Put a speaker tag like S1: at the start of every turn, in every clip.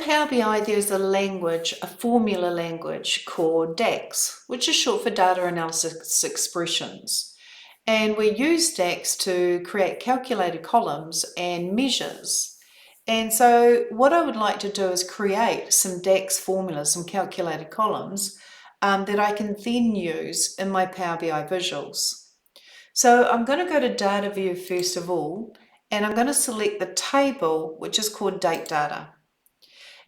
S1: Power BI, there's a formula language called DAX, which is short for Data Analysis Expressions. And we use DAX to create calculated columns and measures. And so what I would like to do is create some DAX formulas, some calculated columns that I can then use in my Power BI visuals. So I'm going to go to Data View first of all, and I'm going to select the table, which is called Date Data.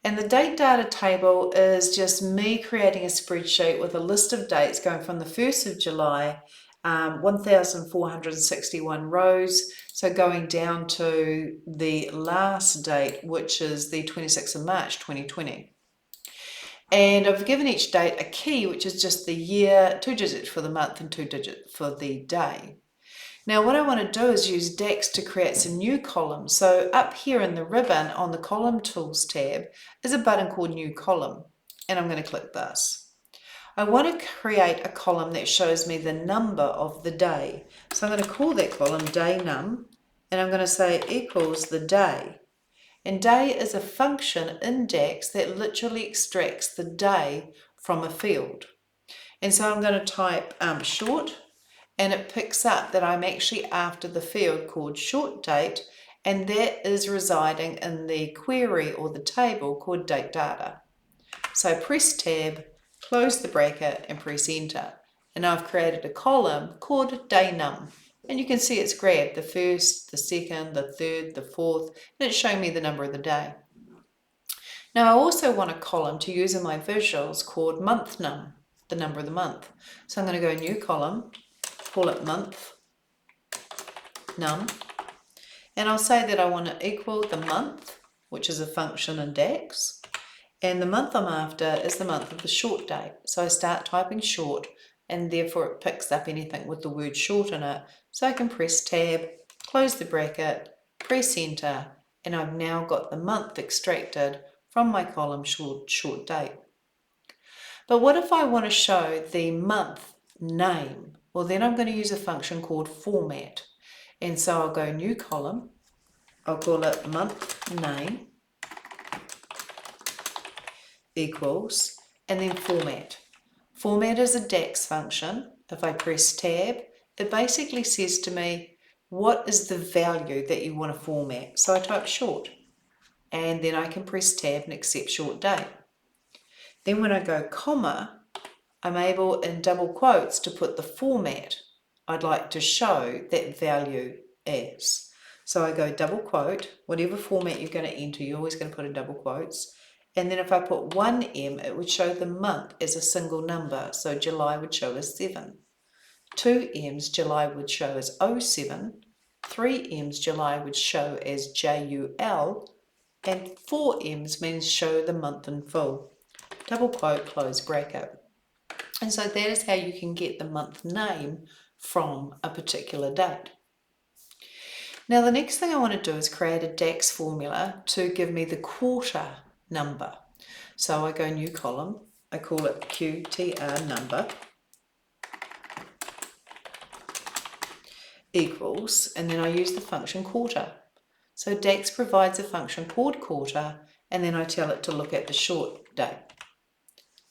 S1: And the date data table is just me creating a spreadsheet with a list of dates going from the 1st of July, 1,461 rows, so going down to the last date, which is the 26th of March 2020. And I've given each date a key, which is just the year, 2 digits for the month and 2 digits for the day. Now what I want to do is use DAX to create some new columns. So up here in the ribbon on the Column Tools tab is a button called New Column, and I'm going to click this. I want to create a column that shows me the number of the day. So I'm going to call that column Day Num, and I'm going to say equals the day. And day is a function in DAX that literally extracts the day from a field. And so I'm going to type short, and it picks up that I'm actually after the field called short date, and that is residing in the query or the table called date data. So press tab, close the bracket and press enter, and I've created a column called day num, and you can see it's grabbed the first, the second, the third, the fourth, and it's showing me the number of the day. Now I also want a column to use in my visuals called month num, the number of the month. So I'm going to go new column, call it month num, and I'll say that I want to equal the month, which is a function in DAX, and the month I'm after is the month of the short date. So I start typing short, and therefore it picks up anything with the word short in it. So I can press tab, close the bracket, press enter, and I've now got the month extracted from my column short date. But what if I want to show the month name? Well, then I'm going to use a function called format. And so I'll go new column, I'll call it month name equals, and then format. Format is a DAX function. If I press tab, it basically says to me, what is the value that you want to format? So I type short, and then I can press tab and accept short date. Then when I go comma, I'm able in double quotes to put the format I'd like to show that value as. So I go double quote, whatever format you're going to enter, you're always going to put in double quotes. And then if I put 1M, it would show the month as a single number. So July would show as 7. 2 M's, July would show as 07. 3 M's, July would show as JUL. And 4 M's means show the month in full. Double quote, close bracket. And so that is how you can get the month name from a particular date. Now the next thing I want to do is create a DAX formula to give me the quarter number. So I go new column, I call it QTR number equals, and then I use the function quarter. So DAX provides a function called quarter, and then I tell it to look at the short date.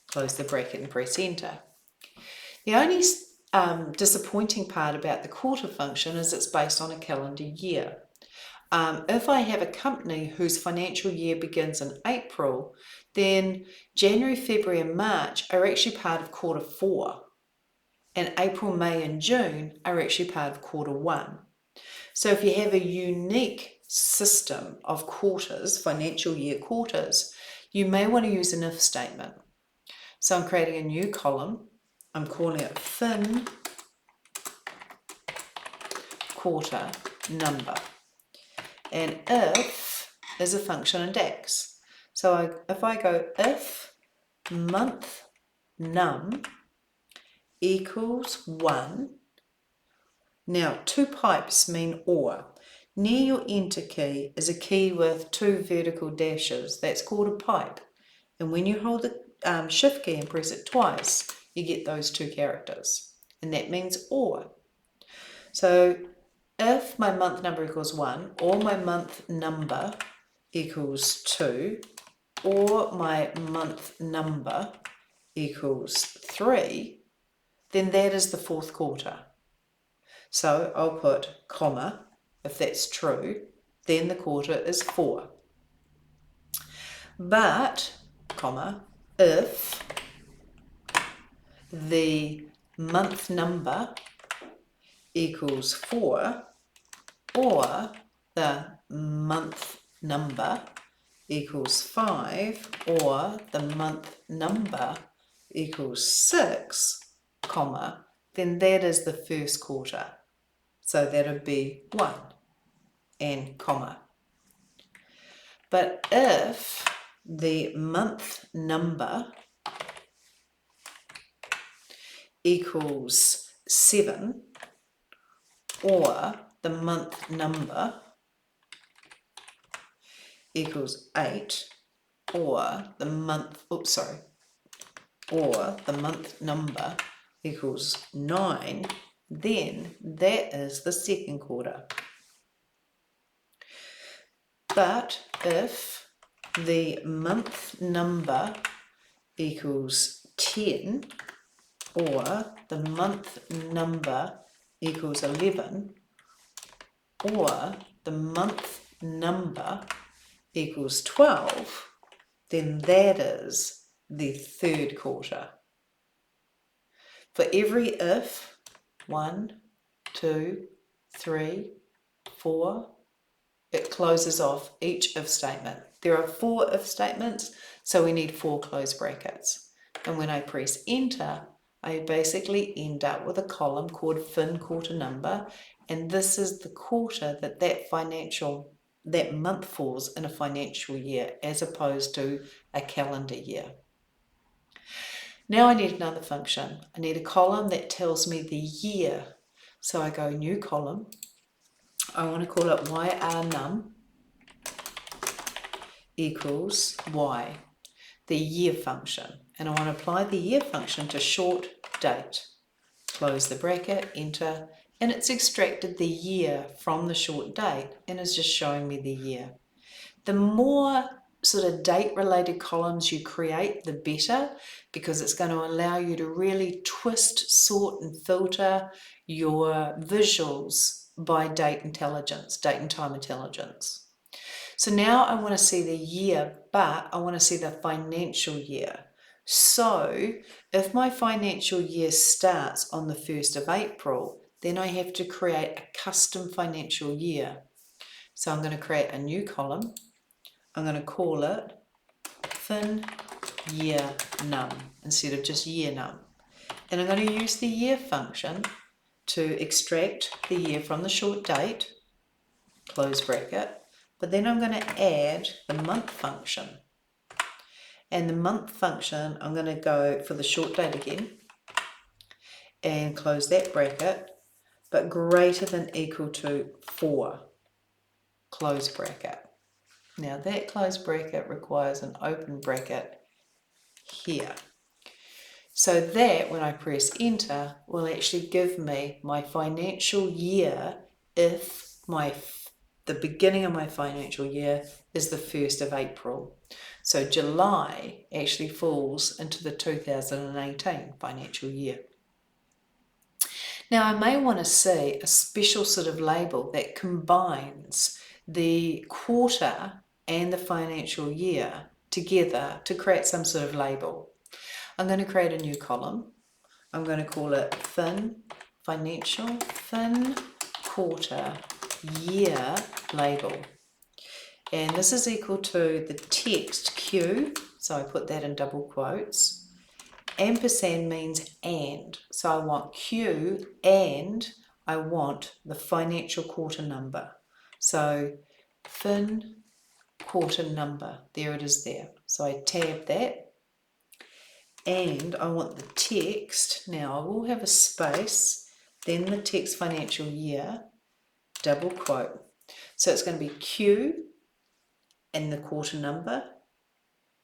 S1: Close the bracket and press enter. The only disappointing part about the quarter function is it's based on a calendar year. If I have a company whose financial year begins in April, then January, February and March are actually part of quarter 4, and April, May and June are actually part of quarter 1. So if you have a unique system of quarters, financial year quarters, you may want to use an if statement. So I'm creating a new column, I'm calling it fin quarter number, and if is a function in DAX. So if I go if month num equals 1, now 2 pipes mean or. Near your enter key is a key with 2 vertical dashes, that's called a pipe, and when you hold the shift key and press it twice, you get those 2 characters, and that means or. So if my month number equals 1 or my month number equals 2, or my month number equals 3, then that is the fourth quarter. So I'll put comma, if that's true, then the quarter is 4. But, comma, if the month number equals 4, or the month number equals 5, or the month number equals 6, comma, then that is the first quarter. So that would be 1 and comma. But if the month number equals 7, or the month number equals 8, or the month, or the month number equals 9, then that is the second quarter. But if the month number equals 10, or the month number equals 11, or the month number equals 12, then that is the third quarter. For every if, 1, 2, 3, 4, it closes off each if statement. There are 4 if statements, so we need 4 close brackets. And when I press enter, I basically end up with a column called fin quarter number, and this is the quarter that month falls in a financial year as opposed to a calendar year. Now I need another function. I need a column that tells me the year. So I go new column. I want to call it YRNum equals Y, the year function. And I want to apply the year function to short date. Close the bracket, enter, and it's extracted the year from the short date and is just showing me the year. The more sort of date related columns you create, the better, because it's going to allow you to really twist, sort and filter your visuals by date and time intelligence. So now I want to see the year, but I want to see the financial year. So if my financial year starts on the 1st of April, then I have to create a custom financial year. So I'm going to create a new column. I'm going to call it fin year num instead of just year num. And I'm going to use the year function to extract the year from the short date, close bracket, but then I'm going to add the month function. And the month function, I'm going to go for the short date again and close that bracket, but greater than equal to 4, close bracket. Now that close bracket requires an open bracket here. So that when I press enter will actually give me my financial year if the beginning of my financial year is the 1st of April. So July actually falls into the 2018 financial year. Now I may want to see a special sort of label that combines the quarter and the financial year together to create some sort of label. I'm going to create a new column. I'm going to call it fin quarter year label. And this is equal to the text Q, so I put that in double quotes. Ampersand means and, so I want Q and I want the financial quarter number. So fin quarter number, there it is there. So I tab that and I want the text. Now I will have a space, then the text financial year, double quote. So it's going to be Q and the quarter number,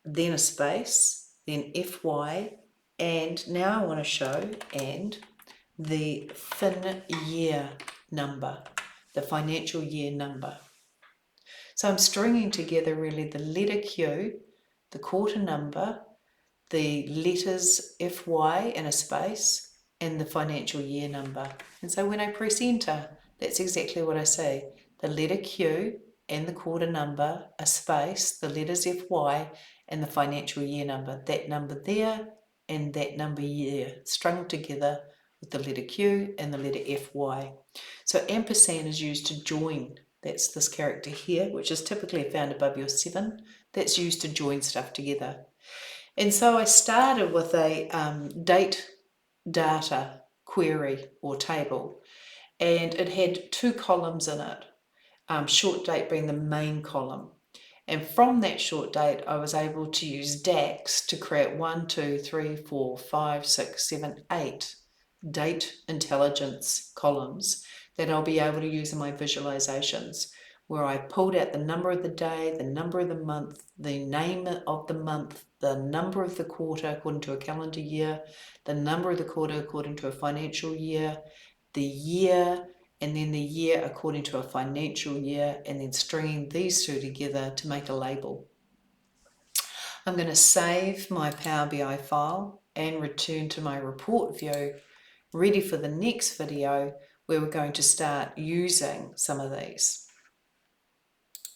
S1: then a space, then FY, and now I want to show and the fin year number, the financial year number. So I'm stringing together really the letter Q, the quarter number, the letters FY and a space, and the financial year number. And so when I press enter, that's exactly what I see. The letter Q and the quarter number, a space, the letters FY and the financial year number. That number there and that number year strung together with the letter Q and the letter FY. So ampersand is used to join. That's this character here, which is typically found above your 7. That's used to join stuff together. And so I started with a date data query or table, and it had 2 columns in it, short date being the main column. And from that short date, I was able to use DAX to create 1, 2, 3, 4, 5, 6, 7, 8 date intelligence columns that I'll be able to use in my visualizations, where I pulled out the number of the day, the number of the month, the name of the month, the number of the quarter according to a calendar year, the number of the quarter according to a financial year, the year, and then the year according to a financial year, and then stringing these 2 together to make a label. I'm going to save my Power BI file and return to my report view, ready for the next video where we're going to start using some of these.